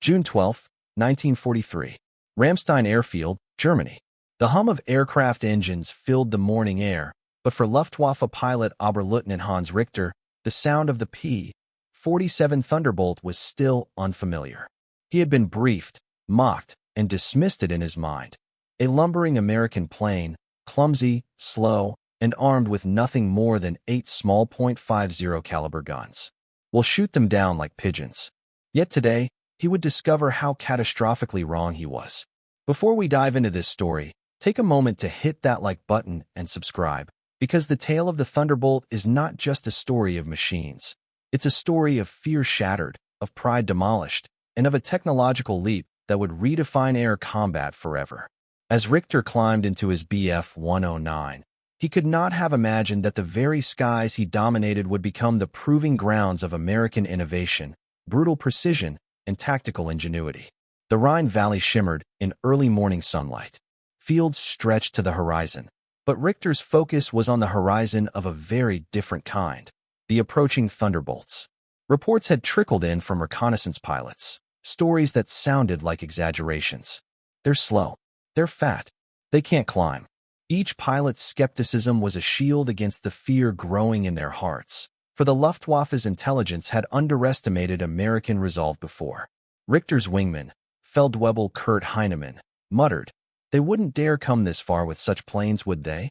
June 12, 1943. Ramstein Airfield, Germany. The hum of aircraft engines filled the morning air, but for Luftwaffe pilot Oberleutnant Hans Richter, the sound of the P-47 Thunderbolt was still unfamiliar. He had been briefed, mocked, and dismissed it in his mind. A lumbering American plane, clumsy, slow, and armed with nothing more than 8 small .50 caliber guns. We'll shoot them down like pigeons. Yet today, he would discover how catastrophically wrong he was. Before we dive into this story, take a moment to hit that like button and subscribe, because the tale of the Thunderbolt is not just a story of machines. It's a story of fear shattered, of pride demolished, and of a technological leap that would redefine air combat forever. As Richter climbed into his Bf-109, he could not have imagined that the very skies he dominated would become the proving grounds of American innovation, brutal precision, and tactical ingenuity. The Rhine Valley shimmered in early morning sunlight. Fields stretched to the horizon, but Richter's focus was on the horizon of a very different kind, the approaching Thunderbolts. Reports had trickled in from reconnaissance pilots, stories that sounded like exaggerations. They're slow. They're fat. They can't climb. Each pilot's skepticism was a shield against the fear growing in their hearts, for the Luftwaffe's intelligence had underestimated American resolve before. Richter's wingman, Feldwebel Kurt Heinemann, muttered, "They wouldn't dare come this far with such planes, would they?"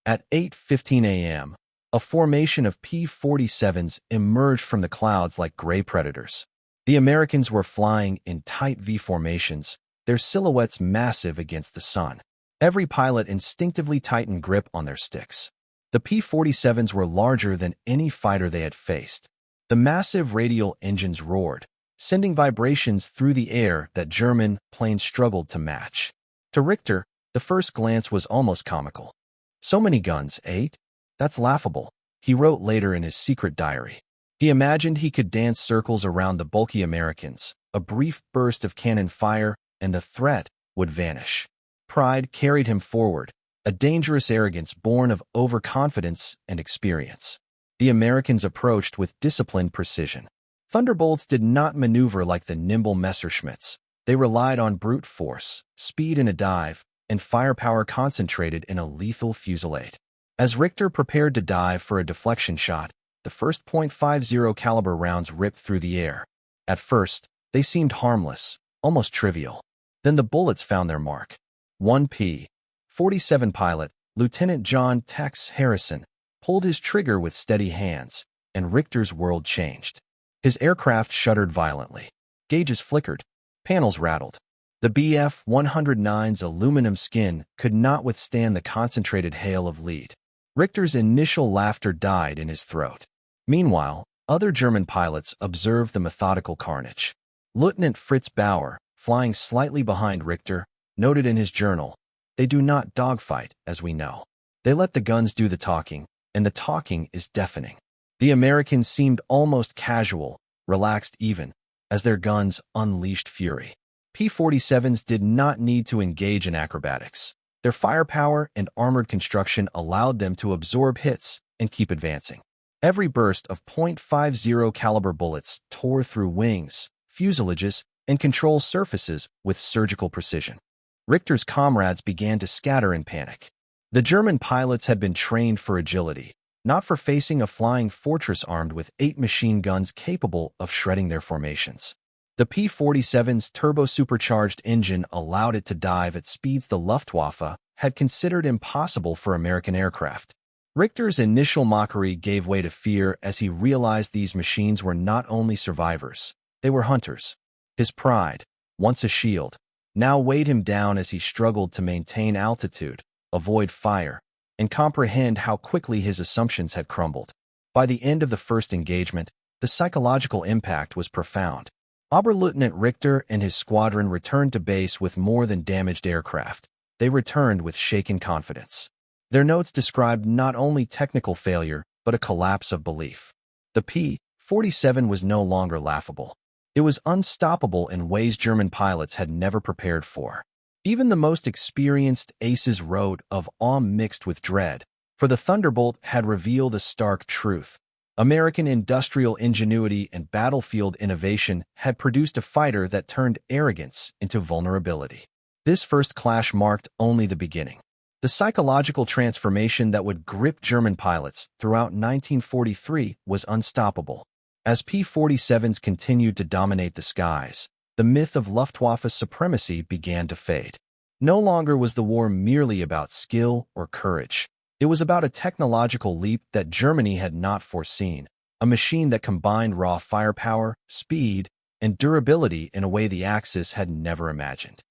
At 8:15 a.m., a formation of P-47s emerged from the clouds like gray predators. The Americans were flying in tight V formations, their silhouettes massive against the sun. Every pilot instinctively tightened grip on their sticks. The P-47s were larger than any fighter they had faced. The massive radial engines roared, sending vibrations through the air that German planes struggled to match. To Richter, the first glance was almost comical. "So many guns, 8? That's laughable," he wrote later in his secret diary. He imagined he could dance circles around the bulky Americans. A brief burst of cannon fire, and the threat would vanish. Pride carried him forward, a dangerous arrogance born of overconfidence and experience. The Americans approached with disciplined precision. Thunderbolts did not maneuver like the nimble Messerschmitts. They relied on brute force, speed in a dive, and firepower concentrated in a lethal fusillade. As Richter prepared to dive for a deflection shot, the first .50 caliber rounds ripped through the air. At first, they seemed harmless, almost trivial. Then the bullets found their mark. One P-47 pilot, Lieutenant John Tex Harrison, pulled his trigger with steady hands, and Richter's world changed. His aircraft shuddered violently. Gauges flickered. Panels rattled. The Bf-109's aluminum skin could not withstand the concentrated hail of lead. Richter's initial laughter died in his throat. Meanwhile, other German pilots observed the methodical carnage. Lieutenant Fritz Bauer, flying slightly behind Richter, noted in his journal, "They do not dogfight, as we know. They let the guns do the talking, and the talking is deafening." The Americans seemed almost casual, relaxed even, as their guns unleashed fury. P-47s did not need to engage in acrobatics. Their firepower and armored construction allowed them to absorb hits and keep advancing. Every burst of .50 caliber bullets tore through wings, fuselages, and control surfaces with surgical precision. Richter's comrades began to scatter in panic. The German pilots had been trained for agility, not for facing a flying fortress armed with 8 machine guns capable of shredding their formations. The P-47's turbo-supercharged engine allowed it to dive at speeds the Luftwaffe had considered impossible for American aircraft. Richter's initial mockery gave way to fear as he realized these machines were not only survivors, they were hunters. His pride, once a shield, now weighed him down as he struggled to maintain altitude, avoid fire, and comprehend how quickly his assumptions had crumbled. By the end of the first engagement, the psychological impact was profound. Oberleutnant Richter and his squadron returned to base with more than damaged aircraft. They returned with shaken confidence. Their notes described not only technical failure, but a collapse of belief. The P-47 was no longer laughable. It was unstoppable in ways German pilots had never prepared for. Even the most experienced aces wrote of awe mixed with dread, for the Thunderbolt had revealed a stark truth. American industrial ingenuity and battlefield innovation had produced a fighter that turned arrogance into vulnerability. This first clash marked only the beginning. The psychological transformation that would grip German pilots throughout 1943 was unstoppable. As P-47s continued to dominate the skies, the myth of Luftwaffe's supremacy began to fade. No longer was the war merely about skill or courage. It was about a technological leap that Germany had not foreseen, a machine that combined raw firepower, speed, and durability in a way the Axis had never imagined.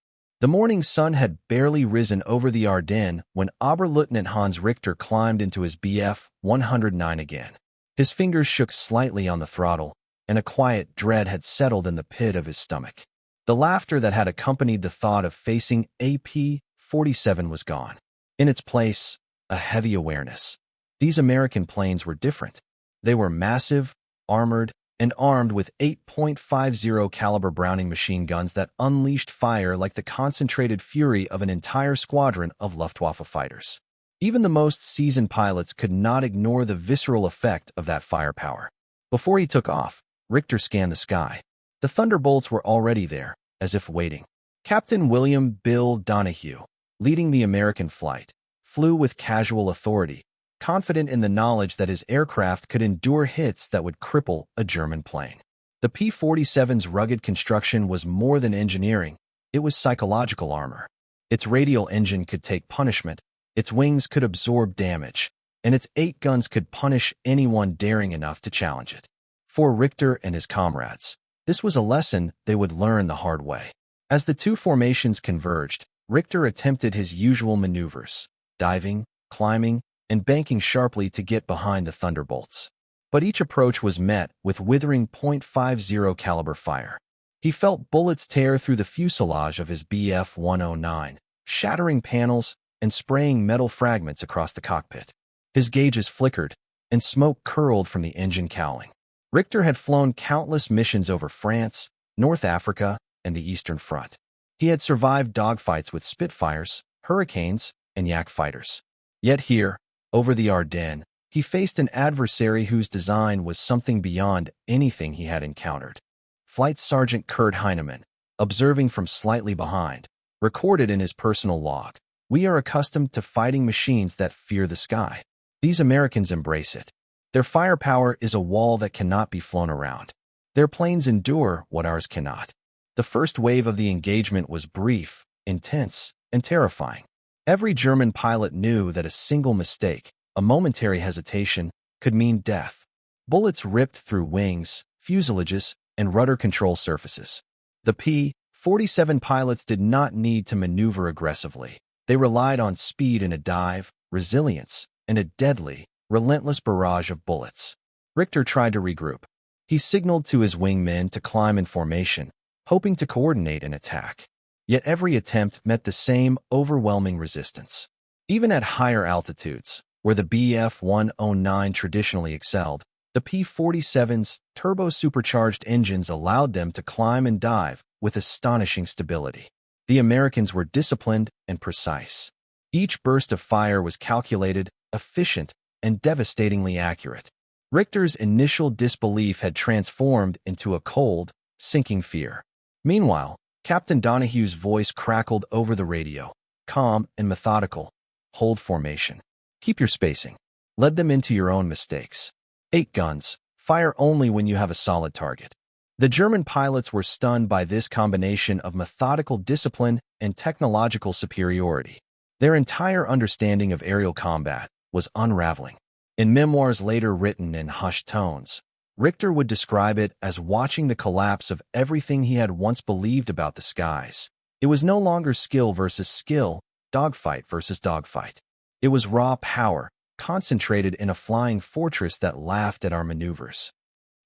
The morning sun had barely risen over the Ardennes when Oberleutnant Hans Richter climbed into his Bf 109 again. His fingers shook slightly on the throttle, and a quiet dread had settled in the pit of his stomach. The laughter that had accompanied the thought of facing a P-47 was gone. In its place, a heavy awareness. These American planes were different. They were massive, armored, and armed with 8.50 caliber Browning machine guns that unleashed fire like the concentrated fury of an entire squadron of Luftwaffe fighters. Even the most seasoned pilots could not ignore the visceral effect of that firepower. Before he took off, Richter scanned the sky. The Thunderbolts were already there, as if waiting. Captain William "Bill" Donahue, leading the American flight, flew with casual authority, confident in the knowledge that his aircraft could endure hits that would cripple a German plane. The P-47's rugged construction was more than engineering, it was psychological armor. Its radial engine could take punishment, its wings could absorb damage, and its 8 guns could punish anyone daring enough to challenge it. For Richter and his comrades, this was a lesson they would learn the hard way. As the two formations converged, Richter attempted his usual maneuvers, diving, climbing, and banking sharply to get behind the Thunderbolts. But each approach was met with withering .50 caliber fire. He felt bullets tear through the fuselage of his Bf 109, shattering panels and spraying metal fragments across the cockpit. His gauges flickered, and smoke curled from the engine cowling. Richter had flown countless missions over France, North Africa, and the Eastern Front. He had survived dogfights with Spitfires, Hurricanes, and Yak fighters. Yet here, over the Ardennes, he faced an adversary whose design was something beyond anything he had encountered. Flight Sergeant Kurt Heinemann, observing from slightly behind, recorded in his personal log, "We are accustomed to fighting machines that fear the sky. These Americans embrace it. Their firepower is a wall that cannot be flown around. Their planes endure what ours cannot." The first wave of the engagement was brief, intense, and terrifying. Every German pilot knew that a single mistake, a momentary hesitation, could mean death. Bullets ripped through wings, fuselages, and rudder control surfaces. The P-47 pilots did not need to maneuver aggressively. They relied on speed in a dive, resilience, and a deadly, relentless barrage of bullets. Richter tried to regroup. He signaled to his wingmen to climb in formation, hoping to coordinate an attack. Yet every attempt met the same overwhelming resistance. Even at higher altitudes, where the Bf 109 traditionally excelled, the P-47's turbo-supercharged engines allowed them to climb and dive with astonishing stability. The Americans were disciplined and precise. Each burst of fire was calculated, efficient, and devastatingly accurate. Richter's initial disbelief had transformed into a cold, sinking fear. Meanwhile, Captain Donahue's voice crackled over the radio, calm and methodical. "Hold formation. Keep your spacing. Lead them into your own mistakes. 8 guns. Fire only when you have a solid target." The German pilots were stunned by this combination of methodical discipline and technological superiority. Their entire understanding of aerial combat was unraveling. In memoirs later written in hushed tones, Richter would describe it as watching the collapse of everything he had once believed about the skies. It was no longer skill versus skill, dogfight versus dogfight. It was raw power, concentrated in a flying fortress that laughed at our maneuvers.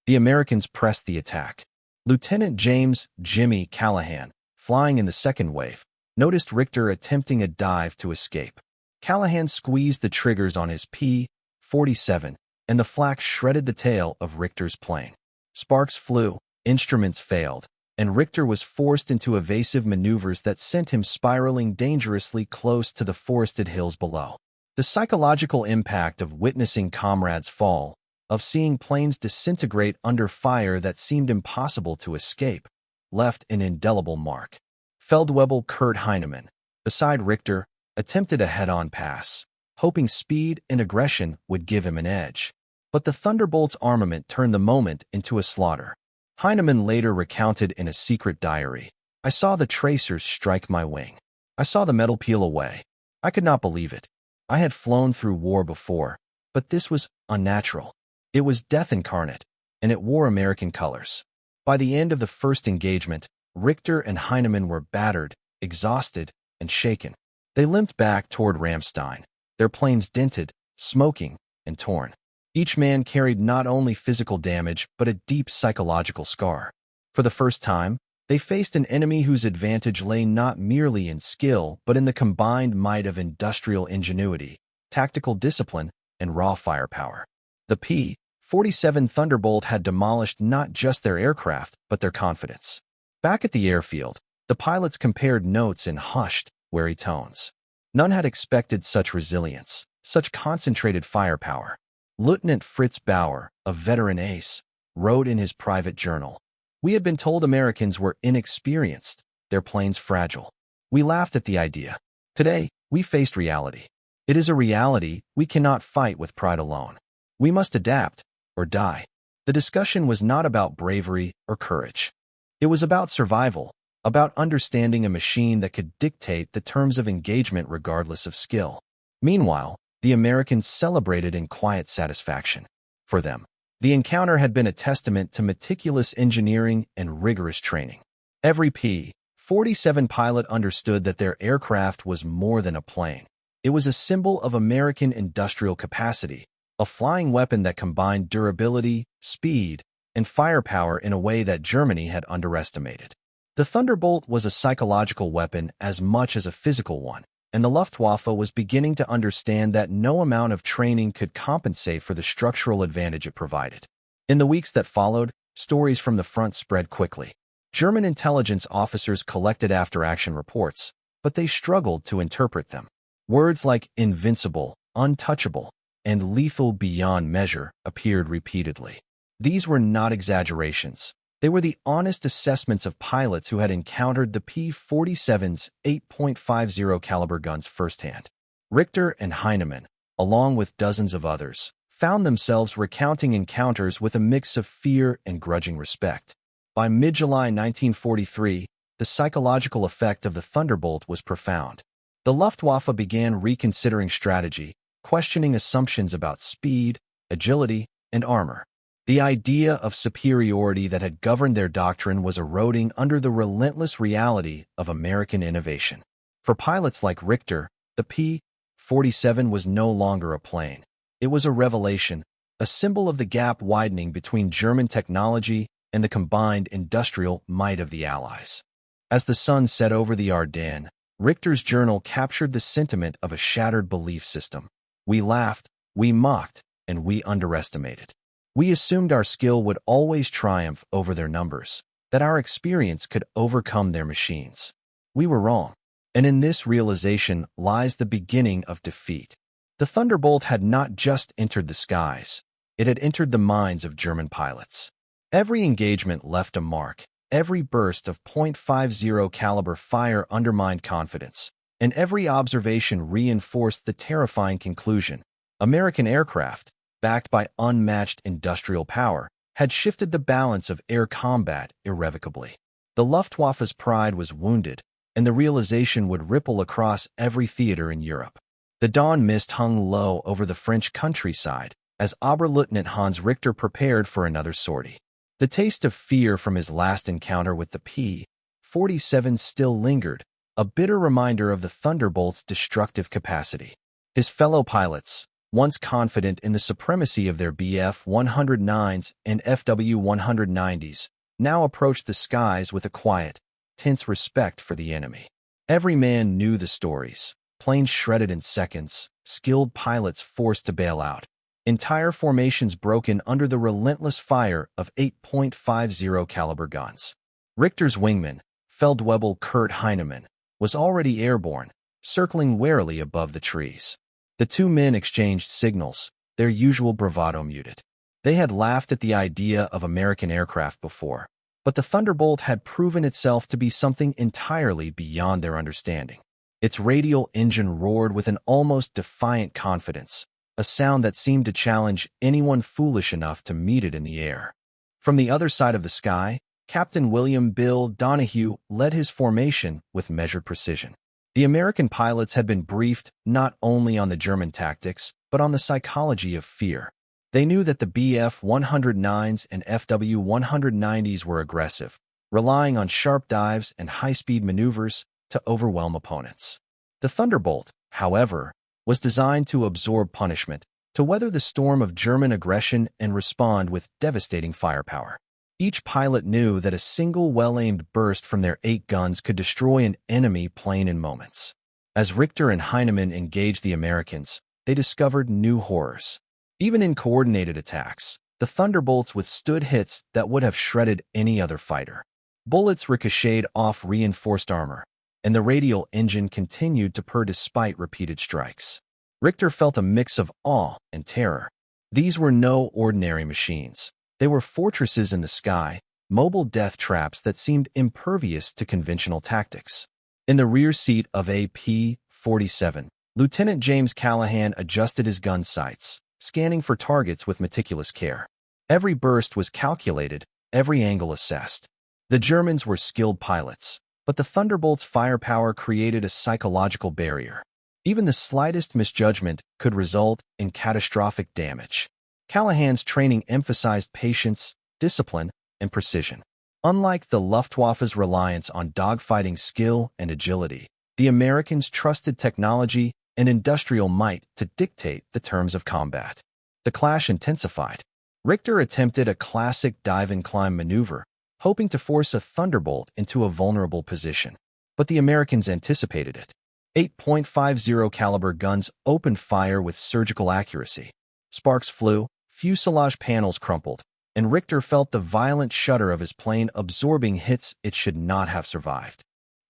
The Americans pressed the attack. Lieutenant James "Jimmy" Callahan, flying in the second wave, noticed Richter attempting a dive to escape. Callahan squeezed the triggers on his P-47, and the flak shredded the tail of Richter's plane. Sparks flew, instruments failed, and Richter was forced into evasive maneuvers that sent him spiraling dangerously close to the forested hills below. The psychological impact of witnessing comrades fall, of seeing planes disintegrate under fire that seemed impossible to escape, left an indelible mark. Feldwebel Kurt Heinemann, beside Richter, attempted a head-on pass, hoping speed and aggression would give him an edge. But the Thunderbolt's armament turned the moment into a slaughter. Heinemann later recounted in a secret diary, "I saw the tracers strike my wing. I saw the metal peel away. I could not believe it. I had flown through war before, but this was unnatural. It was death incarnate, and it wore American colors." By the end of the first engagement, Richter and Heinemann were battered, exhausted, and shaken. They limped back toward Ramstein, their planes dented, smoking, and torn. Each man carried not only physical damage but a deep psychological scar. For the first time, they faced an enemy whose advantage lay not merely in skill but in the combined might of industrial ingenuity, tactical discipline, and raw firepower. The P-47 Thunderbolt had demolished not just their aircraft but their confidence. Back at the airfield, the pilots compared notes in hushed, wary tones. None had expected such resilience, such concentrated firepower. Lieutenant Fritz Bauer, a veteran ace, wrote in his private journal, "We had been told Americans were inexperienced, their planes fragile. We laughed at the idea. Today, we faced reality. It is a reality we cannot fight with pride alone. We must adapt or die." The discussion was not about bravery or courage. It was about survival, about understanding a machine that could dictate the terms of engagement regardless of skill. Meanwhile, the Americans celebrated in quiet satisfaction. For them, the encounter had been a testament to meticulous engineering and rigorous training. Every P-47 pilot understood that their aircraft was more than a plane. It was a symbol of American industrial capacity, a flying weapon that combined durability, speed, and firepower in a way that Germany had underestimated. The Thunderbolt was a psychological weapon as much as a physical one, and the Luftwaffe was beginning to understand that no amount of training could compensate for the structural advantage it provided. In the weeks that followed, stories from the front spread quickly. German intelligence officers collected after-action reports, but they struggled to interpret them. Words like invincible, untouchable, and lethal beyond measure appeared repeatedly. These were not exaggerations. They were the honest assessments of pilots who had encountered the P-47's 8.50 caliber guns firsthand. Richter and Heinemann, along with dozens of others, found themselves recounting encounters with a mix of fear and grudging respect. By mid-July 1943, the psychological effect of the Thunderbolt was profound. The Luftwaffe began reconsidering strategy, questioning assumptions about speed, agility, and armor. The idea of superiority that had governed their doctrine was eroding under the relentless reality of American innovation. For pilots like Richter, the P-47 was no longer a plane. It was a revelation, a symbol of the gap widening between German technology and the combined industrial might of the Allies. As the sun set over the Ardennes, Richter's journal captured the sentiment of a shattered belief system. "We laughed, we mocked, and we underestimated. We assumed our skill would always triumph over their numbers, that our experience could overcome their machines. We were wrong, and in this realization lies the beginning of defeat." The Thunderbolt had not just entered the skies, it had entered the minds of German pilots. Every engagement left a mark, every burst of .50 caliber fire undermined confidence, and every observation reinforced the terrifying conclusion: American aircraft, backed by unmatched industrial power, had shifted the balance of air combat irrevocably. The Luftwaffe's pride was wounded, and the realization would ripple across every theater in Europe. The dawn mist hung low over the French countryside as Oberleutnant Hans Richter prepared for another sortie. The taste of fear from his last encounter with the P-47 still lingered, a bitter reminder of the Thunderbolt's destructive capacity. His fellow pilots, once confident in the supremacy of their Bf-109s and Fw-190s, now approached the skies with a quiet, tense respect for the enemy. Every man knew the stories: planes shredded in seconds, skilled pilots forced to bail out, entire formations broken under the relentless fire of 8.50 caliber guns. Richter's wingman, Feldwebel Kurt Heinemann, was already airborne, circling warily above the trees. The two men exchanged signals, their usual bravado muted. They had laughed at the idea of American aircraft before, but the Thunderbolt had proven itself to be something entirely beyond their understanding. Its radial engine roared with an almost defiant confidence, a sound that seemed to challenge anyone foolish enough to meet it in the air. From the other side of the sky, Captain William Bill Donahue led his formation with measured precision. The American pilots had been briefed not only on the German tactics, but on the psychology of fear. They knew that the Bf-109s and FW-190s were aggressive, relying on sharp dives and high-speed maneuvers to overwhelm opponents. The Thunderbolt, however, was designed to absorb punishment, to weather the storm of German aggression and respond with devastating firepower. Each pilot knew that a single well-aimed burst from their 8 guns could destroy an enemy plane in moments. As Richter and Heinemann engaged the Americans, they discovered new horrors. Even in coordinated attacks, the Thunderbolts withstood hits that would have shredded any other fighter. Bullets ricocheted off reinforced armor, and the radial engine continued to purr despite repeated strikes. Richter felt a mix of awe and terror. These were no ordinary machines. They were fortresses in the sky, mobile death traps that seemed impervious to conventional tactics. In the rear seat of a P-47, Lieutenant James Callahan adjusted his gun sights, scanning for targets with meticulous care. Every burst was calculated, every angle assessed. The Germans were skilled pilots, but the Thunderbolt's firepower created a psychological barrier. Even the slightest misjudgment could result in catastrophic damage. Callahan's training emphasized patience, discipline, and precision. Unlike the Luftwaffe's reliance on dogfighting skill and agility, the Americans trusted technology and industrial might to dictate the terms of combat. The clash intensified. Richter attempted a classic dive-and-climb maneuver, hoping to force a Thunderbolt into a vulnerable position. But the Americans anticipated it. 8.50 caliber guns opened fire with surgical accuracy. Sparks flew, fuselage panels crumpled, and Richter felt the violent shudder of his plane absorbing hits it should not have survived.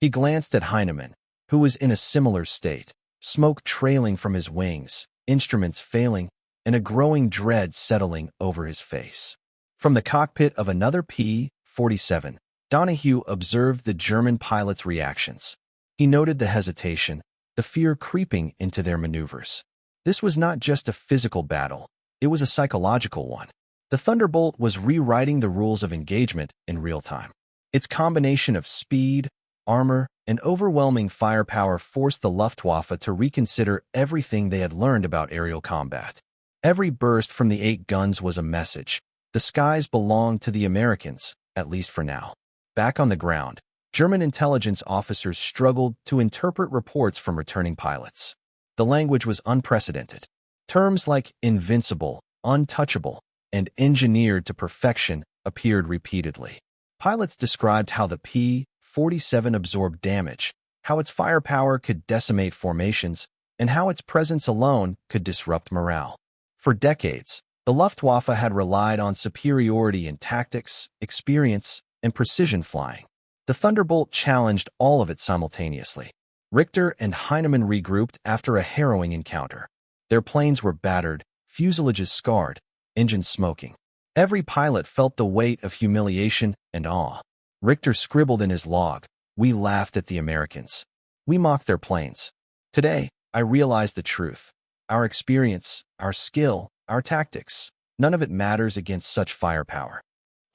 He glanced at Heinemann, who was in a similar state, smoke trailing from his wings, instruments failing, and a growing dread settling over his face. From the cockpit of another P-47, Donahue observed the German pilot's reactions. He noted the hesitation, the fear creeping into their maneuvers. This was not just a physical battle, it was a psychological one. The Thunderbolt was rewriting the rules of engagement in real time. Its combination of speed, armor, and overwhelming firepower forced the Luftwaffe to reconsider everything they had learned about aerial combat. Every burst from the 8 guns was a message. The skies belonged to the Americans, at least for now. Back on the ground, German intelligence officers struggled to interpret reports from returning pilots. The language was unprecedented. Terms like invincible, untouchable, and engineered to perfection appeared repeatedly. Pilots described how the P-47 absorbed damage, how its firepower could decimate formations, and how its presence alone could disrupt morale. For decades, the Luftwaffe had relied on superiority in tactics, experience, and precision flying. The Thunderbolt challenged all of it simultaneously. Richter and Heinemann regrouped after a harrowing encounter. Their planes were battered, fuselages scarred, engines smoking. Every pilot felt the weight of humiliation and awe. Richter scribbled in his log, "We laughed at the Americans. We mocked their planes. Today, I realize the truth. Our experience, our skill, our tactics, none of it matters against such firepower."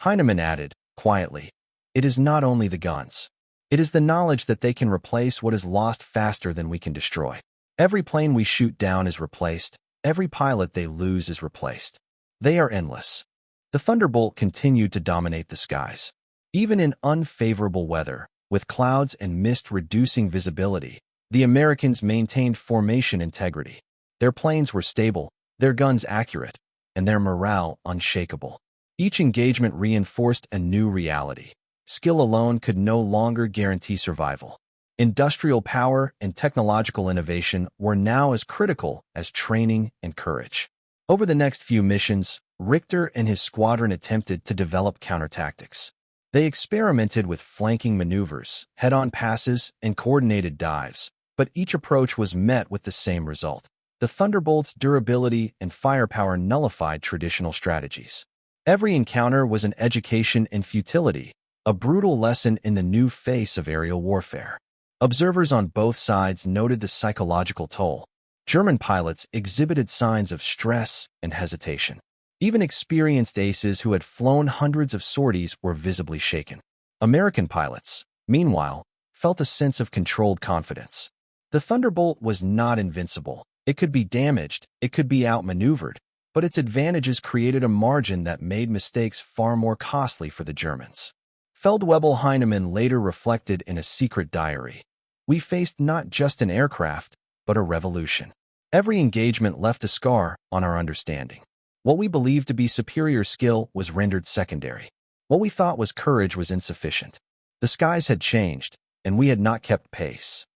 Heinemann added, quietly, "It is not only the guns. It is the knowledge that they can replace what is lost faster than we can destroy. Every plane we shoot down is replaced. Every pilot they lose is replaced. They are endless." The Thunderbolt continued to dominate the skies. Even in unfavorable weather, with clouds and mist reducing visibility, the Americans maintained formation integrity. Their planes were stable, their guns accurate, and their morale unshakable. Each engagement reinforced a new reality. Skill alone could no longer guarantee survival. Industrial power and technological innovation were now as critical as training and courage. Over the next few missions, Richter and his squadron attempted to develop countertactics. They experimented with flanking maneuvers, head-on passes, and coordinated dives, but each approach was met with the same result. The Thunderbolt's durability and firepower nullified traditional strategies. Every encounter was an education in futility, a brutal lesson in the new face of aerial warfare. Observers on both sides noted the psychological toll. German pilots exhibited signs of stress and hesitation. Even experienced aces who had flown hundreds of sorties were visibly shaken. American pilots, meanwhile, felt a sense of controlled confidence. The Thunderbolt was not invincible. It could be damaged, it could be outmaneuvered, but its advantages created a margin that made mistakes far more costly for the Germans. Feldwebel Heinemann later reflected in a secret diary, "We faced not just an aircraft, but a revolution. Every engagement left a scar on our understanding. What we believed to be superior skill was rendered secondary. What we thought was courage was insufficient. The skies had changed, and we had not kept pace."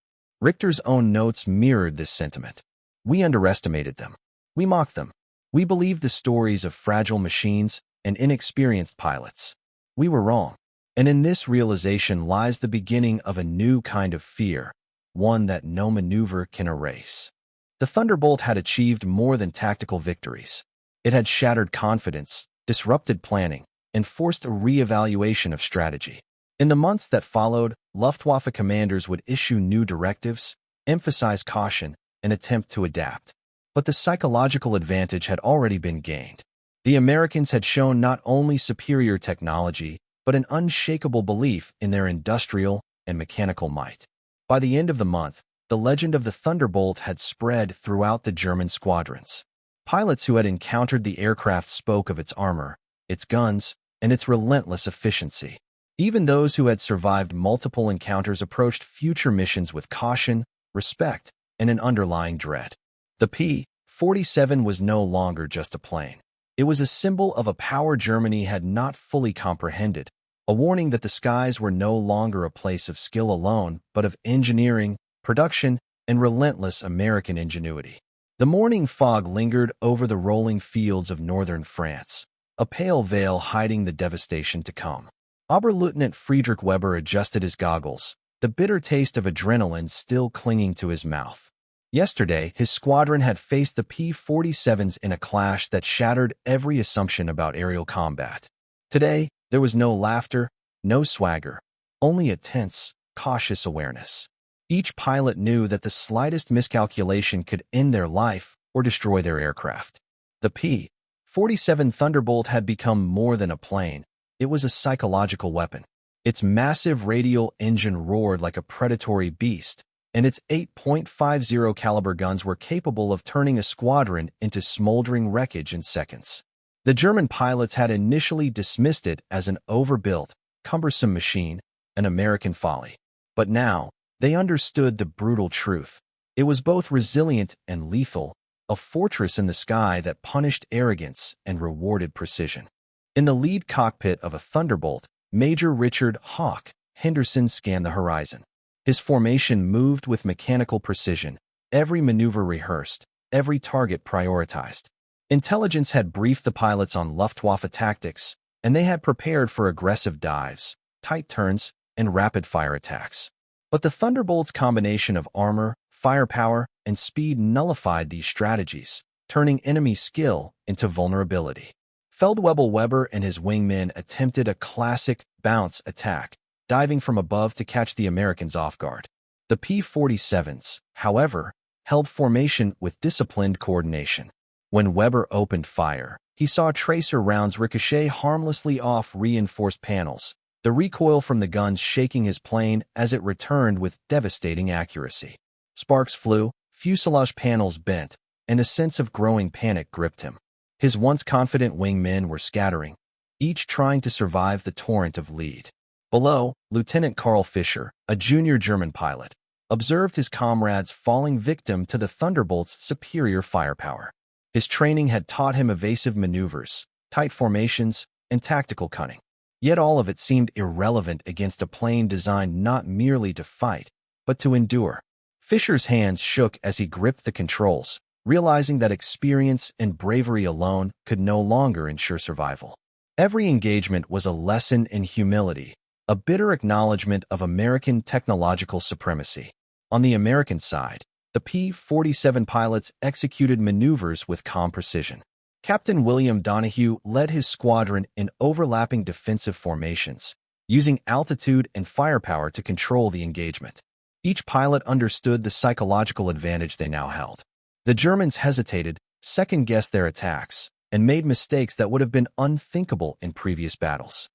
Richter's own notes mirrored this sentiment. "We underestimated them. We mocked them. We believed the stories of fragile machines and inexperienced pilots. We were wrong. And in this realization lies the beginning of a new kind of fear, one that no maneuver can erase." The Thunderbolt had achieved more than tactical victories. It had shattered confidence, disrupted planning, and forced a re-evaluation of strategy. In the months that followed, Luftwaffe commanders would issue new directives, emphasize caution, and attempt to adapt. But the psychological advantage had already been gained. The Americans had shown not only superior technology, but an unshakable belief in their industrial and mechanical might. By the end of the month, the legend of the Thunderbolt had spread throughout the German squadrons. Pilots who had encountered the aircraft spoke of its armor, its guns, and its relentless efficiency. Even those who had survived multiple encounters approached future missions with caution, respect, and an underlying dread. The P-47 was no longer just a plane. It was a symbol of a power Germany had not fully comprehended, a warning that the skies were no longer a place of skill alone, but of engineering, production, and relentless American ingenuity. The morning fog lingered over the rolling fields of northern France, a pale veil hiding the devastation to come. Oberleutnant Friedrich Weber adjusted his goggles, the bitter taste of adrenaline still clinging to his mouth. Yesterday, his squadron had faced the P-47s in a clash that shattered every assumption about aerial combat. Today, there was no laughter, no swagger, only a tense, cautious awareness. Each pilot knew that the slightest miscalculation could end their life or destroy their aircraft. The P-47 Thunderbolt had become more than a plane. It was a psychological weapon. Its massive radial engine roared like a predatory beast, and its 8.50 caliber guns were capable of turning a squadron into smoldering wreckage in seconds. The German pilots had initially dismissed it as an overbuilt, cumbersome machine, an American folly. But now, they understood the brutal truth. It was both resilient and lethal, a fortress in the sky that punished arrogance and rewarded precision. In the lead cockpit of a Thunderbolt, Major Richard "Hawk" Henderson scanned the horizon. His formation moved with mechanical precision, every maneuver rehearsed, every target prioritized. Intelligence had briefed the pilots on Luftwaffe tactics, and they had prepared for aggressive dives, tight turns, and rapid-fire attacks. But the Thunderbolt's combination of armor, firepower, and speed nullified these strategies, turning enemy skill into vulnerability. Feldwebel Weber and his wingmen attempted a classic bounce attack, diving from above to catch the Americans off guard. The P-47s, however, held formation with disciplined coordination. When Weber opened fire, he saw tracer rounds ricochet harmlessly off reinforced panels, the recoil from the guns shaking his plane as it returned with devastating accuracy. Sparks flew, fuselage panels bent, and a sense of growing panic gripped him. His once confident wingmen were scattering, each trying to survive the torrent of lead. Below, Lieutenant Karl Fischer, a junior German pilot, observed his comrades falling victim to the Thunderbolt's superior firepower. His training had taught him evasive maneuvers, tight formations, and tactical cunning. Yet all of it seemed irrelevant against a plane designed not merely to fight, but to endure. Fischer's hands shook as he gripped the controls, realizing that experience and bravery alone could no longer ensure survival. Every engagement was a lesson in humility, a bitter acknowledgement of American technological supremacy. On the American side, The P-47 pilots executed maneuvers with calm precision. Captain William Donahue led his squadron in overlapping defensive formations, using altitude and firepower to control the engagement. Each pilot understood the psychological advantage they now held. The Germans hesitated, second-guessed their attacks, and made mistakes that would have been unthinkable in previous battles.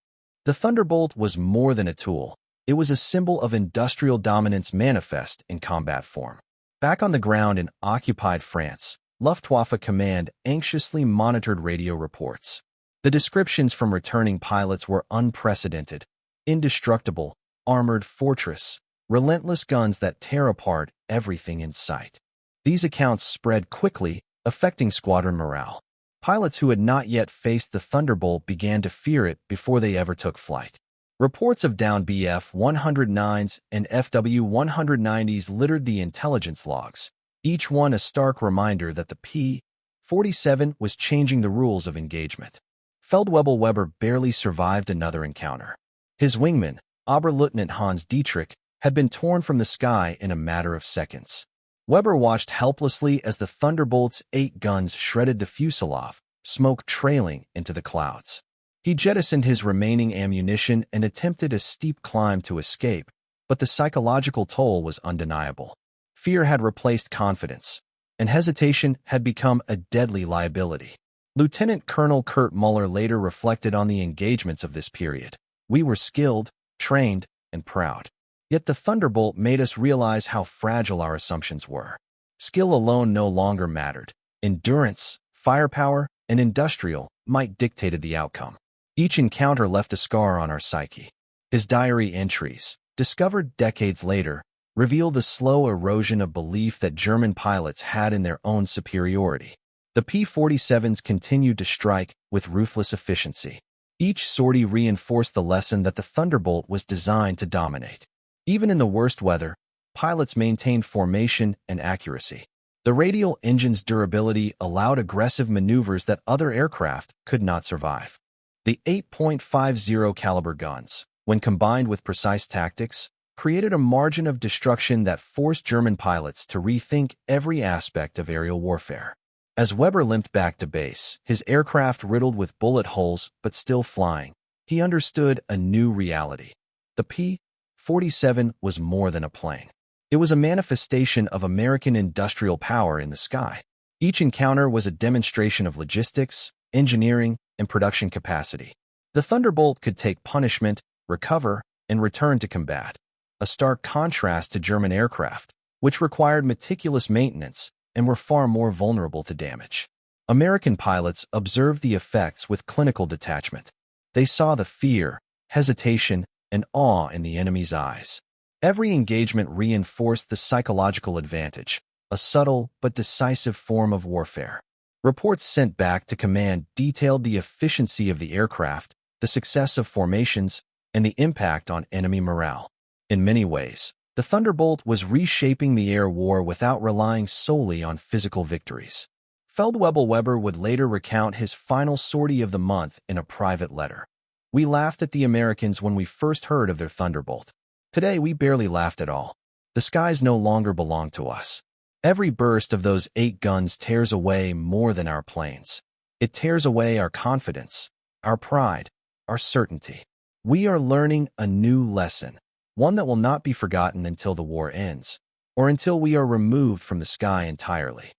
The Thunderbolt was more than a tool. It was a symbol of industrial dominance manifest in combat form. Back on the ground in occupied France, Luftwaffe Command anxiously monitored radio reports. The descriptions from returning pilots were unprecedented: indestructible, armored fortress, relentless guns that tear apart everything in sight. These accounts spread quickly, affecting squadron morale. Pilots who had not yet faced the Thunderbolt began to fear it before they ever took flight. Reports of downed Bf-109s and FW-190s littered the intelligence logs, each one a stark reminder that the P-47 was changing the rules of engagement. Feldwebel Weber barely survived another encounter. His wingman, Oberleutnant Hans Dietrich, had been torn from the sky in a matter of seconds. Weber watched helplessly as the Thunderbolt's 8 guns shredded the fuselage, smoke trailing into the clouds. He jettisoned his remaining ammunition and attempted a steep climb to escape, but the psychological toll was undeniable. Fear had replaced confidence, and hesitation had become a deadly liability. Lieutenant Colonel Kurt Muller later reflected on the engagements of this period. "We were skilled, trained, and proud. Yet the Thunderbolt made us realize how fragile our assumptions were. Skill alone no longer mattered. Endurance, firepower, and industrial might dictated the outcome. Each encounter left a scar on our psyche." His diary entries, discovered decades later, reveal the slow erosion of belief that German pilots had in their own superiority. The P-47s continued to strike with ruthless efficiency. Each sortie reinforced the lesson that the Thunderbolt was designed to dominate. Even in the worst weather, pilots maintained formation and accuracy. The radial engine's durability allowed aggressive maneuvers that other aircraft could not survive. The 8.50 caliber guns, when combined with precise tactics, created a margin of destruction that forced German pilots to rethink every aspect of aerial warfare. As Weber limped back to base, his aircraft riddled with bullet holes but still flying, he understood a new reality. The P-47 was more than a plane. It was a manifestation of American industrial power in the sky. Each encounter was a demonstration of logistics, engineering, and production capacity. The Thunderbolt could take punishment, recover, and return to combat, a stark contrast to German aircraft, which required meticulous maintenance and were far more vulnerable to damage. American pilots observed the effects with clinical detachment. They saw the fear, hesitation, and awe in the enemy's eyes. Every engagement reinforced the psychological advantage, a subtle but decisive form of warfare. Reports sent back to command detailed the efficiency of the aircraft, the success of formations, and the impact on enemy morale. In many ways, the Thunderbolt was reshaping the air war without relying solely on physical victories. Feldwebel Weber would later recount his final sortie of the month in a private letter. "We laughed at the Americans when we first heard of their Thunderbolt. Today we barely laughed at all. The skies no longer belong to us. Every burst of those 8 guns tears away more than our planes. It tears away our confidence, our pride, our certainty. We are learning a new lesson, one that will not be forgotten until the war ends, or until we are removed from the sky entirely."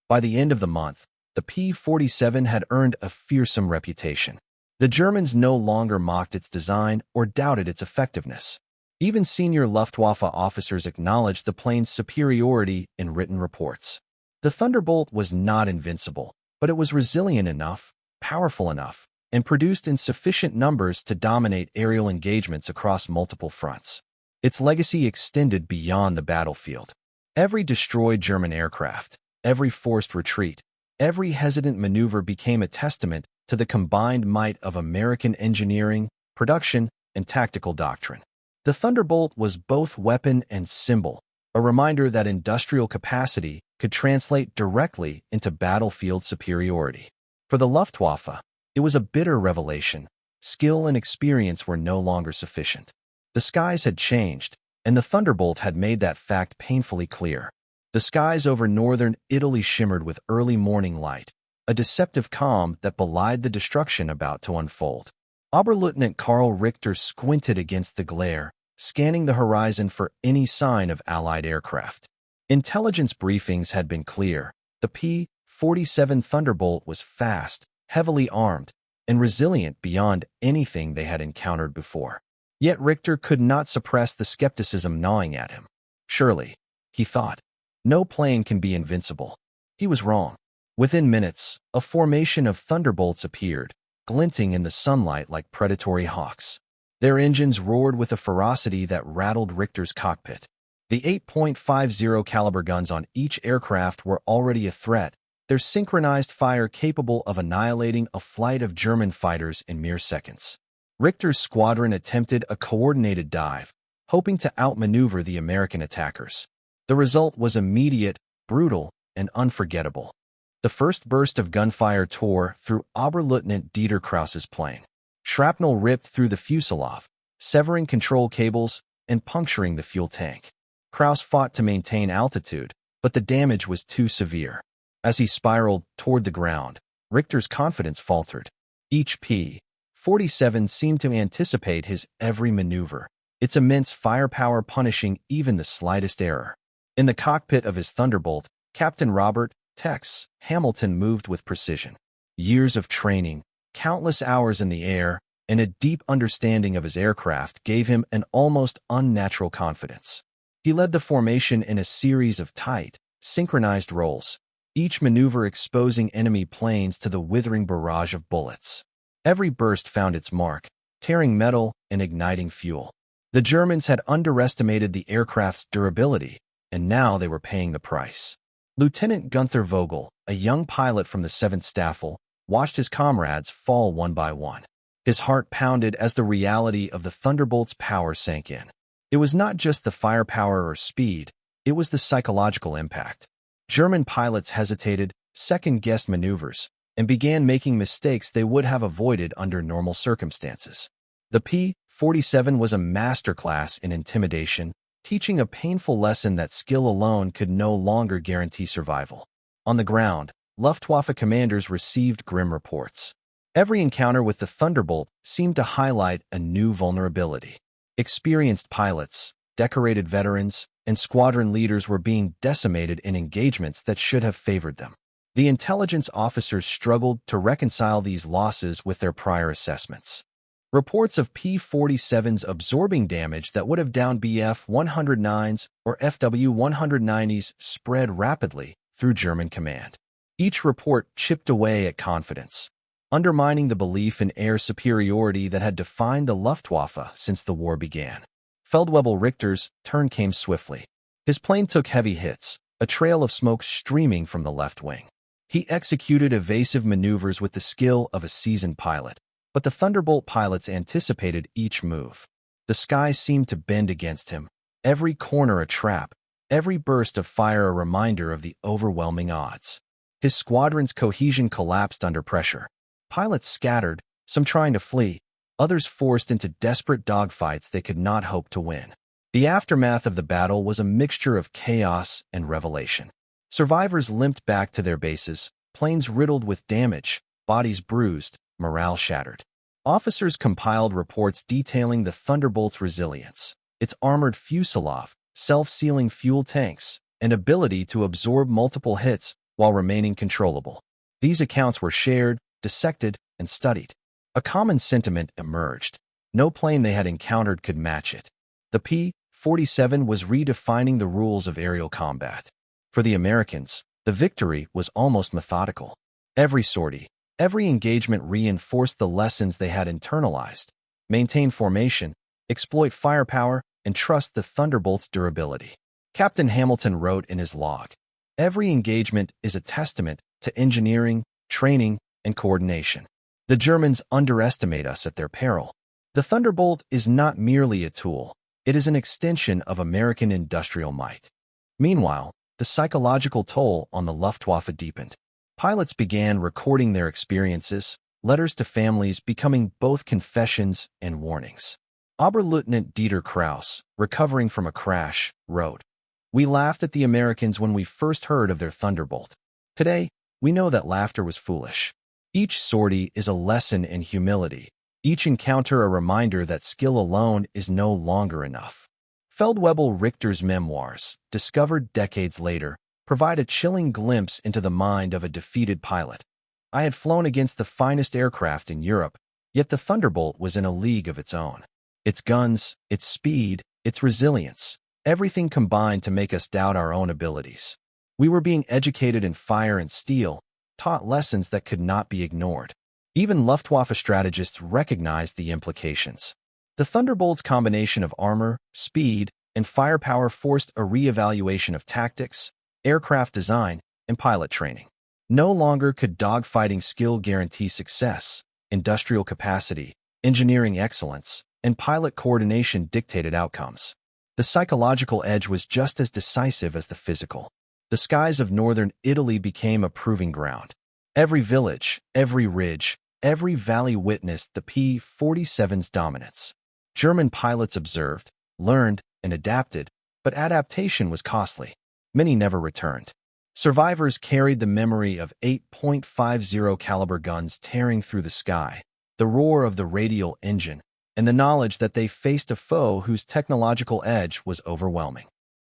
By the end of the month, the P-47 had earned a fearsome reputation. The Germans no longer mocked its design or doubted its effectiveness. Even senior Luftwaffe officers acknowledged the plane's superiority in written reports. The Thunderbolt was not invincible, but it was resilient enough, powerful enough, and produced in sufficient numbers to dominate aerial engagements across multiple fronts. Its legacy extended beyond the battlefield. Every destroyed German aircraft, every forced retreat, every hesitant maneuver became a testament to the combined might of American engineering, production, and tactical doctrine. The Thunderbolt was both weapon and symbol, a reminder that industrial capacity could translate directly into battlefield superiority. For the Luftwaffe, it was a bitter revelation. Skill and experience were no longer sufficient. The skies had changed, and the Thunderbolt had made that fact painfully clear. The skies over northern Italy shimmered with early morning light, a deceptive calm that belied the destruction about to unfold. Oberleutnant Karl Richter squinted against the glare, scanning the horizon for any sign of Allied aircraft. Intelligence briefings had been clear. The P-47 Thunderbolt was fast, heavily armed, and resilient beyond anything they had encountered before. Yet Richter could not suppress the skepticism gnawing at him. Surely, he thought, no plane can be invincible. He was wrong. Within minutes, a formation of Thunderbolts appeared, glinting in the sunlight like predatory hawks. Their engines roared with a ferocity that rattled Richter's cockpit. The 8.50 caliber guns on each aircraft were already a threat, their synchronized fire capable of annihilating a flight of German fighters in mere seconds. Richter's squadron attempted a coordinated dive, hoping to outmaneuver the American attackers. The result was immediate, brutal, and unforgettable. The first burst of gunfire tore through Oberleutnant Dieter Kraus's plane. Shrapnel ripped through the fuselage, severing control cables and puncturing the fuel tank. Kraus fought to maintain altitude, but the damage was too severe. As he spiraled toward the ground, Richter's confidence faltered. Each P-47 seemed to anticipate his every maneuver, its immense firepower punishing even the slightest error. In the cockpit of his Thunderbolt, Captain Robert Tex Hamilton moved with precision. Years of training, countless hours in the air, and a deep understanding of his aircraft gave him an almost unnatural confidence. He led the formation in a series of tight, synchronized rolls, each maneuver exposing enemy planes to the withering barrage of bullets. Every burst found its mark, tearing metal and igniting fuel. The Germans had underestimated the aircraft's durability, and now they were paying the price. Lieutenant Gunther Vogel, a young pilot from the 7th Staffel, watched his comrades fall one by one. His heart pounded as the reality of the Thunderbolt's power sank in. It was not just the firepower or speed, it was the psychological impact. German pilots hesitated, second-guessed maneuvers, and began making mistakes they would have avoided under normal circumstances. The P-47 was a masterclass in intimidation, teaching a painful lesson that skill alone could no longer guarantee survival. On the ground, Luftwaffe commanders received grim reports. Every encounter with the Thunderbolt seemed to highlight a new vulnerability. Experienced pilots, decorated veterans, and squadron leaders were being decimated in engagements that should have favored them. The intelligence officers struggled to reconcile these losses with their prior assessments. Reports of P-47s absorbing damage that would have downed Bf-109s or Fw-190s spread rapidly through German command. Each report chipped away at confidence, undermining the belief in air superiority that had defined the Luftwaffe since the war began. Feldwebel Richter's turn came swiftly. His plane took heavy hits, a trail of smoke streaming from the left wing. He executed evasive maneuvers with the skill of a seasoned pilot, but the Thunderbolt pilots anticipated each move. The sky seemed to bend against him, every corner a trap, every burst of fire a reminder of the overwhelming odds. His squadron's cohesion collapsed under pressure. Pilots scattered, some trying to flee, others forced into desperate dogfights they could not hope to win. The aftermath of the battle was a mixture of chaos and revelation. Survivors limped back to their bases, planes riddled with damage, bodies bruised, morale shattered. Officers compiled reports detailing the Thunderbolt's resilience, its armored fuselage, self-sealing fuel tanks, and ability to absorb multiple hits while remaining controllable. These accounts were shared, dissected, and studied. A common sentiment emerged. No plane they had encountered could match it. The P-47 was redefining the rules of aerial combat. For the Americans, the victory was almost methodical. Every sortie, every engagement reinforced the lessons they had internalized. Maintain formation, exploit firepower, and trust the Thunderbolt's durability. Captain Hamilton wrote in his log, "Every engagement is a testament to engineering, training, and coordination. The Germans underestimate us at their peril. The Thunderbolt is not merely a tool, it is an extension of American industrial might." Meanwhile, the psychological toll on the Luftwaffe deepened. Pilots began recording their experiences, letters to families becoming both confessions and warnings. Oberleutnant Dieter Kraus, recovering from a crash, wrote, We laughed at the Americans when we first heard of their Thunderbolt. Today, we know that laughter was foolish. Each sortie is a lesson in humility. Each encounter a reminder that skill alone is no longer enough. Feldwebel Richter's memoirs, discovered decades later, provide a chilling glimpse into the mind of a defeated pilot. I had flown against the finest aircraft in Europe, yet the Thunderbolt was in a league of its own. Its guns, its speed, its resilience, everything combined to make us doubt our own abilities. We were being educated in fire and steel, taught lessons that could not be ignored. Even Luftwaffe strategists recognized the implications. The Thunderbolt's combination of armor, speed, and firepower forced a re-evaluation of tactics, aircraft design, and pilot training. No longer could dogfighting skill guarantee success. Industrial capacity, engineering excellence, and pilot coordination dictated outcomes. The psychological edge was just as decisive as the physical. The skies of northern Italy became a proving ground. Every village, every ridge, every valley witnessed the P-47's dominance. German pilots observed, learned, and adapted, but adaptation was costly. Many never returned. Survivors carried the memory of 8.50 caliber guns tearing through the sky, the roar of the radial engine, and the knowledge that they faced a foe whose technological edge was overwhelming.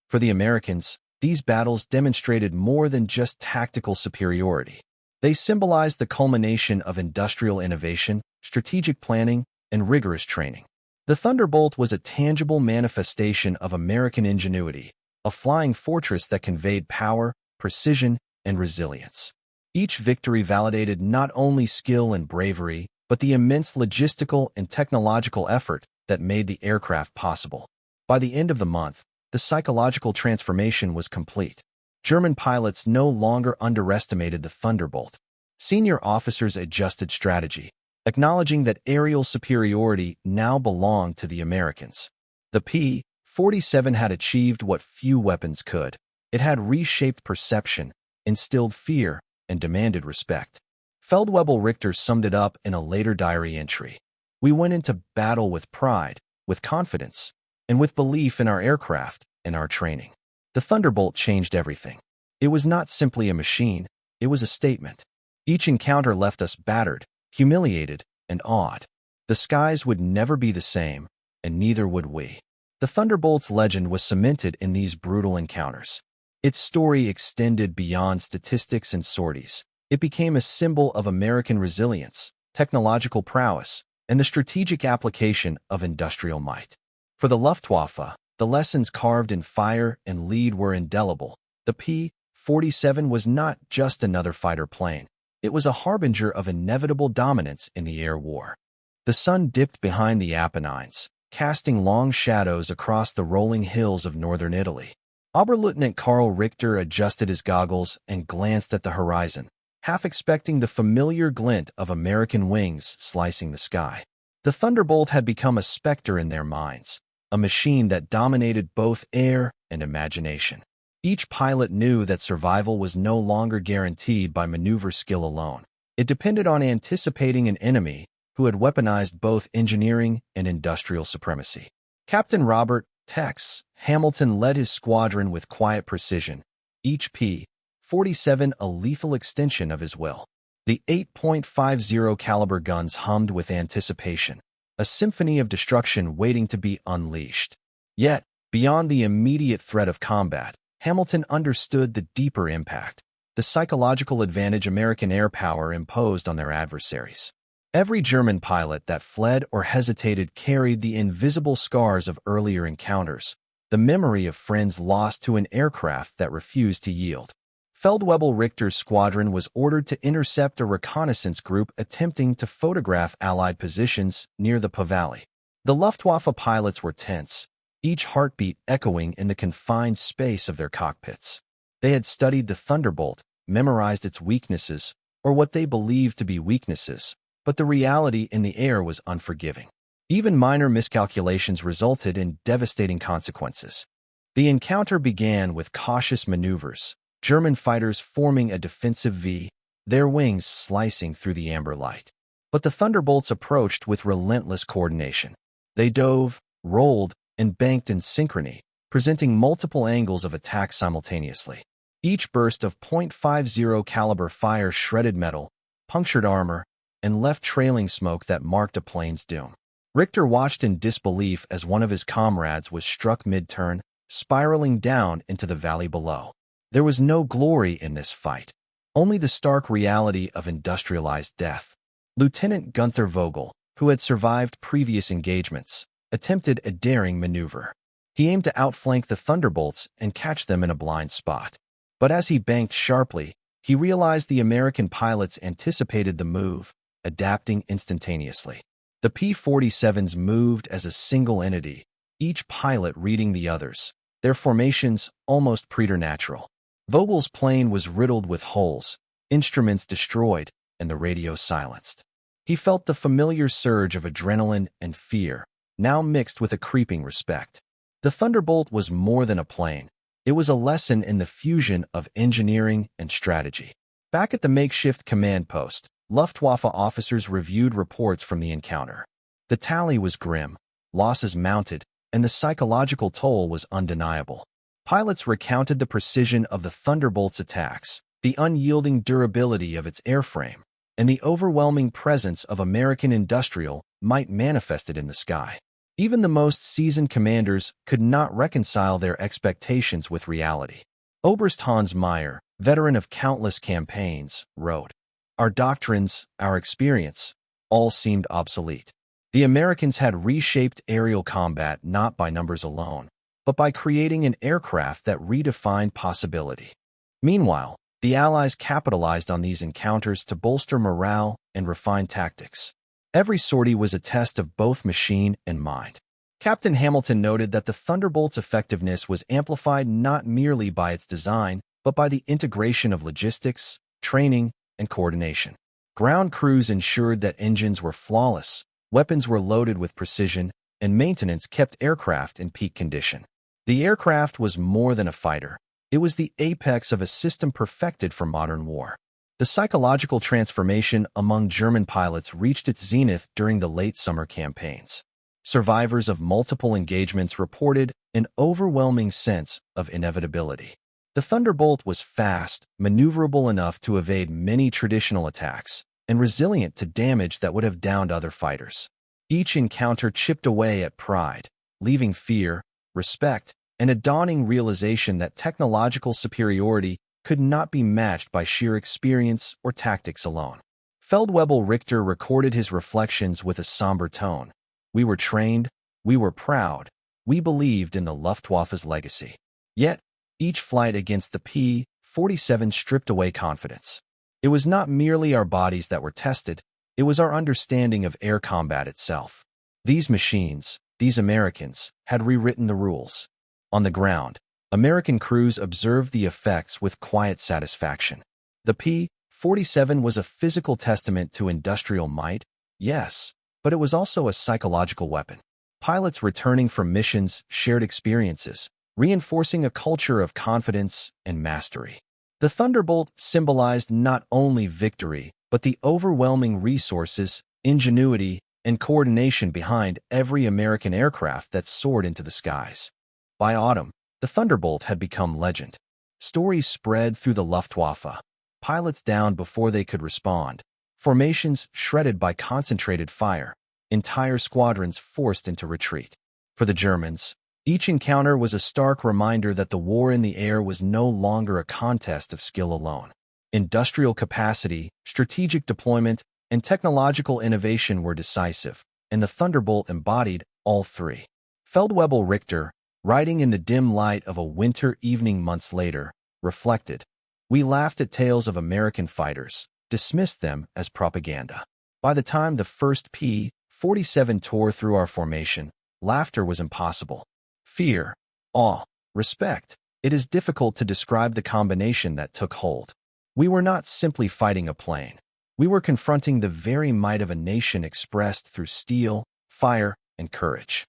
For the Americans, these battles demonstrated more than just tactical superiority. They symbolized the culmination of industrial innovation, strategic planning, and rigorous training. The Thunderbolt was a tangible manifestation of American ingenuity, a flying fortress that conveyed power, precision, and resilience. Each victory validated not only skill and bravery, but the immense logistical and technological effort that made the aircraft possible. By the end of the month, the psychological transformation was complete. German pilots no longer underestimated the Thunderbolt. Senior officers adjusted strategy, acknowledging that aerial superiority now belonged to the Americans. The P-47 had achieved what few weapons could. It had reshaped perception, instilled fear, and demanded respect. Feldwebel Richter summed it up in a later diary entry. We went into battle with pride, with confidence, and with belief in our aircraft and our training. The Thunderbolt changed everything. It was not simply a machine, it was a statement. Each encounter left us battered, humiliated, and awed. The skies would never be the same, and neither would we. The Thunderbolt's legend was cemented in these brutal encounters. Its story extended beyond statistics and sorties. It became a symbol of American resilience, technological prowess, and the strategic application of industrial might. For the Luftwaffe, the lessons carved in fire and lead were indelible. The P-47 was not just another fighter plane. It was a harbinger of inevitable dominance in the air war. The sun dipped behind the Apennines, casting long shadows across the rolling hills of northern Italy. Oberleutnant Karl Richter adjusted his goggles and glanced at the horizon, half expecting the familiar glint of American wings slicing the sky. The Thunderbolt had become a specter in their minds, a machine that dominated both air and imagination. Each pilot knew that survival was no longer guaranteed by maneuver skill alone. It depended on anticipating an enemy who had weaponized both engineering and industrial supremacy. Captain Robert Tex Hamilton led his squadron with quiet precision, each P-47 a lethal extension of his will. The 8.50 caliber guns hummed with anticipation, a symphony of destruction waiting to be unleashed. Yet, beyond the immediate threat of combat, Hamilton understood the deeper impact, the psychological advantage American air power imposed on their adversaries. Every German pilot that fled or hesitated carried the invisible scars of earlier encounters, the memory of friends lost to an aircraft that refused to yield. Feldwebel Richter's squadron was ordered to intercept a reconnaissance group attempting to photograph Allied positions near the Po Valley. The Luftwaffe pilots were tense, each heartbeat echoing in the confined space of their cockpits. They had studied the Thunderbolt, memorized its weaknesses, or what they believed to be weaknesses, but the reality in the air was unforgiving. Even minor miscalculations resulted in devastating consequences. The encounter began with cautious maneuvers, German fighters forming a defensive V, their wings slicing through the amber light. But the Thunderbolts approached with relentless coordination. They dove, rolled, and banked in synchrony, presenting multiple angles of attack simultaneously. Each burst of .50 caliber fire shredded metal, punctured armor, and left trailing smoke that marked a plane's doom. Richter watched in disbelief as one of his comrades was struck mid-turn, spiraling down into the valley below. There was no glory in this fight, only the stark reality of industrialized death. Lieutenant Gunther Vogel, who had survived previous engagements, attempted a daring maneuver. He aimed to outflank the Thunderbolts and catch them in a blind spot. But as he banked sharply, he realized the American pilots anticipated the move, adapting instantaneously. The P-47s moved as a single entity, each pilot reading the others, their formations almost preternatural. Vogel's plane was riddled with holes, instruments destroyed, and the radio silenced. He felt the familiar surge of adrenaline and fear, now mixed with a creeping respect. The Thunderbolt was more than a plane. It was a lesson in the fusion of engineering and strategy. Back at the makeshift command post, Luftwaffe officers reviewed reports from the encounter. The tally was grim, losses mounted, and the psychological toll was undeniable. Pilots recounted the precision of the Thunderbolt's attacks, the unyielding durability of its airframe, and the overwhelming presence of American industrial might manifested in the sky. Even the most seasoned commanders could not reconcile their expectations with reality. Oberst Hans Meyer, veteran of countless campaigns, wrote, "Our doctrines, our experience, all seemed obsolete. The Americans had reshaped aerial combat not by numbers alone, but by creating an aircraft that redefined possibility." Meanwhile, the Allies capitalized on these encounters to bolster morale and refine tactics. Every sortie was a test of both machine and mind. Captain Hamilton noted that the Thunderbolt's effectiveness was amplified not merely by its design, but by the integration of logistics, training, and coordination. Ground crews ensured that engines were flawless, weapons were loaded with precision, and maintenance kept aircraft in peak condition. The aircraft was more than a fighter. It was the apex of a system perfected for modern war. The psychological transformation among German pilots reached its zenith during the late summer campaigns. Survivors of multiple engagements reported an overwhelming sense of inevitability. The Thunderbolt was fast, maneuverable enough to evade many traditional attacks, and resilient to damage that would have downed other fighters. Each encounter chipped away at pride, leaving fear, respect, and a dawning realization that technological superiority could not be matched by sheer experience or tactics alone. Feldwebel Richter recorded his reflections with a somber tone. "We were trained, we were proud, we believed in the Luftwaffe's legacy. Yet, each flight against the P-47 stripped away confidence. It was not merely our bodies that were tested, it was our understanding of air combat itself. These machines, these Americans, had rewritten the rules." On the ground, American crews observed the effects with quiet satisfaction. The P-47 was a physical testament to industrial might, yes, but it was also a psychological weapon. Pilots returning from missions shared experiences, reinforcing a culture of confidence and mastery. The Thunderbolt symbolized not only victory, but the overwhelming resources, ingenuity, and coordination behind every American aircraft that soared into the skies. By autumn, the Thunderbolt had become legend. Stories spread through the Luftwaffe, pilots downed before they could respond, formations shredded by concentrated fire, entire squadrons forced into retreat. For the Germans, each encounter was a stark reminder that the war in the air was no longer a contest of skill alone. Industrial capacity, strategic deployment, and technological innovation were decisive, and the Thunderbolt embodied all three. Feldwebel Richter, writing in the dim light of a winter evening months later, reflected, "We laughed at tales of American fighters, dismissed them as propaganda. By the time the first P-47 tore through our formation, laughter was impossible. Fear, awe, respect, it is difficult to describe the combination that took hold. We were not simply fighting a plane. We were confronting the very might of a nation expressed through steel, fire, and courage."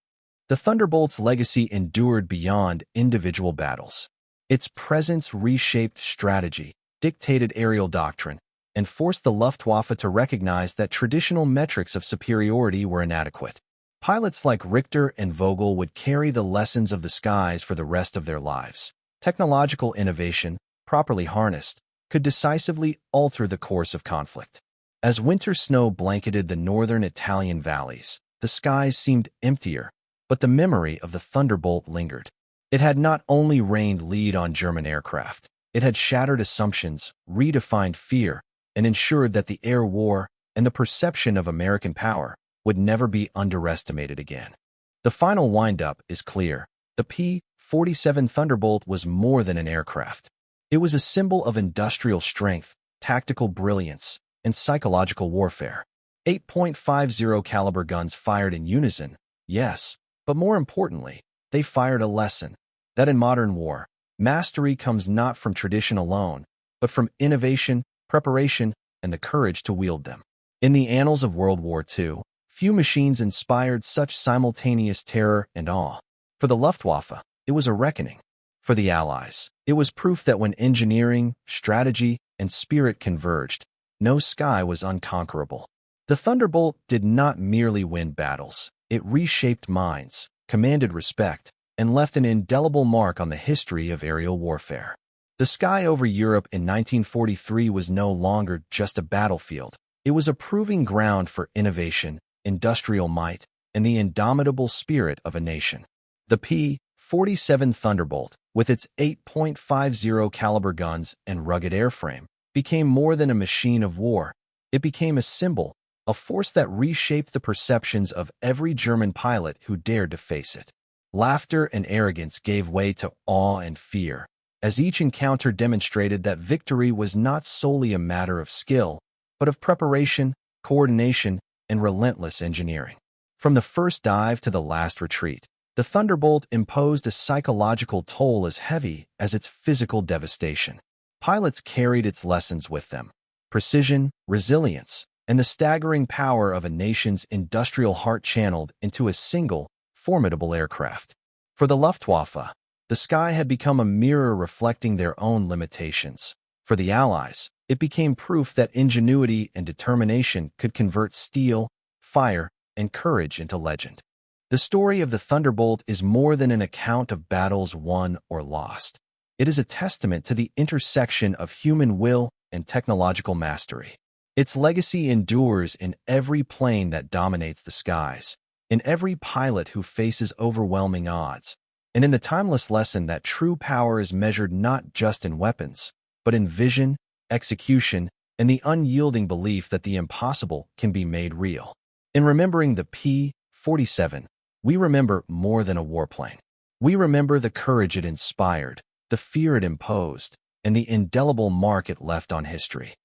The Thunderbolt's legacy endured beyond individual battles. Its presence reshaped strategy, dictated aerial doctrine, and forced the Luftwaffe to recognize that traditional metrics of superiority were inadequate. Pilots like Richter and Vogel would carry the lessons of the skies for the rest of their lives. Technological innovation, properly harnessed, could decisively alter the course of conflict. As winter snow blanketed the northern Italian valleys, the skies seemed emptier, but the memory of the Thunderbolt lingered. It had not only rained lead on German aircraft, it had shattered assumptions, redefined fear, and ensured that the air war and the perception of American power would never be underestimated again. The final windup is clear. The P-47 Thunderbolt was more than an aircraft. It was a symbol of industrial strength, tactical brilliance, and psychological warfare. 8.50 caliber guns fired in unison, yes, but more importantly, they fired a lesson that in modern war, mastery comes not from tradition alone, but from innovation, preparation, and the courage to wield them. In the annals of World War II, few machines inspired such simultaneous terror and awe. For the Luftwaffe, it was a reckoning. For the Allies, it was proof that when engineering, strategy, and spirit converged, no sky was unconquerable. The Thunderbolt did not merely win battles. It reshaped minds, commanded respect, and left an indelible mark on the history of aerial warfare. The sky over Europe in 1943 was no longer just a battlefield. It was a proving ground for innovation, industrial might, and the indomitable spirit of a nation. The P-47 Thunderbolt, with its 8.50 caliber guns and rugged airframe, became more than a machine of war. It became a symbol, a force that reshaped the perceptions of every German pilot who dared to face it. Laughter and arrogance gave way to awe and fear, as each encounter demonstrated that victory was not solely a matter of skill, but of preparation, coordination, and relentless engineering. From the first dive to the last retreat, the Thunderbolt imposed a psychological toll as heavy as its physical devastation. Pilots carried its lessons with them: precision, resilience, and the staggering power of a nation's industrial heart channeled into a single, formidable aircraft. For the Luftwaffe, the sky had become a mirror reflecting their own limitations. For the Allies, it became proof that ingenuity and determination could convert steel, fire, and courage into legend. The story of the Thunderbolt is more than an account of battles won or lost. It is a testament to the intersection of human will and technological mastery. Its legacy endures in every plane that dominates the skies, in every pilot who faces overwhelming odds, and in the timeless lesson that true power is measured not just in weapons, but in vision, execution, and the unyielding belief that the impossible can be made real. In remembering the P-47, we remember more than a warplane. We remember the courage it inspired, the fear it imposed, and the indelible mark it left on history.